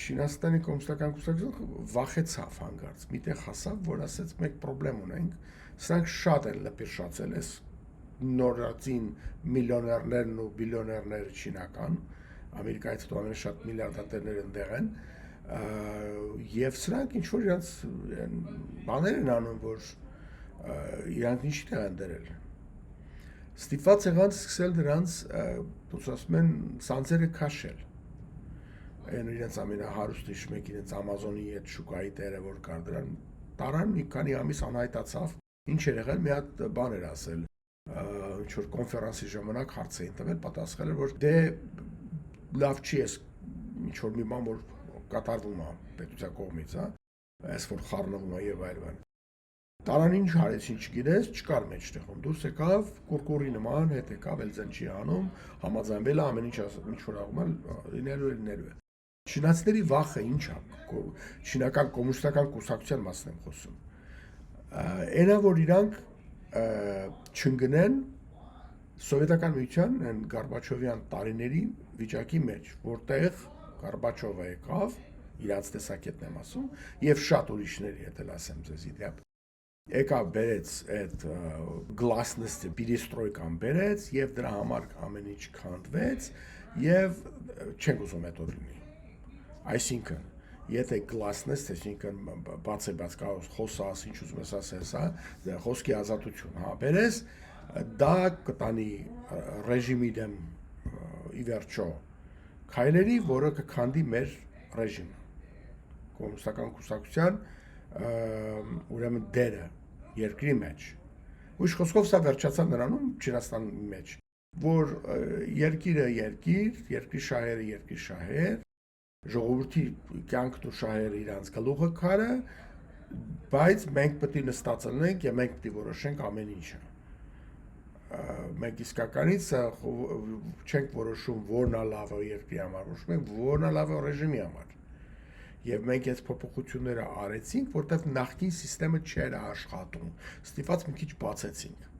Չինաստանի կոմունիստական կուսակցությունը վախեցավ հանգարց, միտեղ հասավ, որ ասեց մենք պրոբլեմ ունենք, սրանք շատ են լպիրշացել այս նորածին միլիոներներն ու բիլիոներները չինական, Ամերիկայից հետո ամենաշատ միլիարդատերները ընդեղ են, եւ սրանք ինչ որ իրանց բաներ են անում, որ իրանք ինչի տեղ են դրել։ Ստիպված եղան սկսել նրանց, ոնց ասում են, սանձերը քաշել։ Այն իրենց ամենահարուստի շմեկ իրենց Ամազոնի այդ շուկայի տերը որ կար դրան տարան մի քանի ամիս անհայտացավ ինչ էր եղել մի հատ բան էր ասել ինչ որ կոնֆերանսի ժամանակ հարց էին տվել պատասխանել որ դե լավ չի էս ինչ որ մի բան որ կատարվում է պետության կողմից հա այս որ խառնվում է եւ այլն տարան ինչ արեցին չգիտես չկար մեջտեղում դուրս եկավ կուրկուրի նման հետ եկավ էլ զեն չի անում համաձայնվել ամեն ինչ ասում ինչ որ աղում լինելու է Չինացիների վախը ինչ է, չինական կոմունիստական կուսակցության մասն եմ խոսում։ Այնա որ իրանք չընկնեն սովետական միության այն Գորբաչովյան տարիների վիճակի մեջ, որտեղ Գորբաչովը եկավ, իրանց տեսակետն եմ ասում, եւ շատ ուրիշների հետ էլ ասեմ ձեզ իդեպ։ Եկավ բերեց այդ գլասնեսը պիրեստրոյկան բերեց եւ դրա համար ամեն ինչ քանդվեց եւ չենք ուզում հետո լինի։ Այսինքն, եթե գլասնես, այսինքն բաց կարող խոսաս, ինչ ուզում ես ասես, հա, խոսքի ազատություն, հա, բերես, դա կտանի ռեժիմի դեմ ի վերջո քայլերի, որը կքանդի մեր ռեժիմը։ Կոմունիստական կուսակցության ուրեմն դերը երկրի մեջ։ Ուրիշ խոսքով սա վերջացավ նրանում Չինաստանի մեջ, որ երկիրը երկիր, երկրի շահերը երկրի շահեր ժողովրդի կյանքն ու շահերը իրանց գլուխը քարը, բայց մենք պետք է նստած լինենք եւ մենք պետք է որոշենք ամեն ինչը։ Մենք իսկականից չենք որոշում որն է լավը երկրի համար, որոշում ենք որն է լավը ռեժիմի համար։ Եվ մենք այս փոփոխությունները արեցինք, որտեղ նախկին համակարգը չէր աշխատում։ Ստիպված մի քիչ բացեցինք։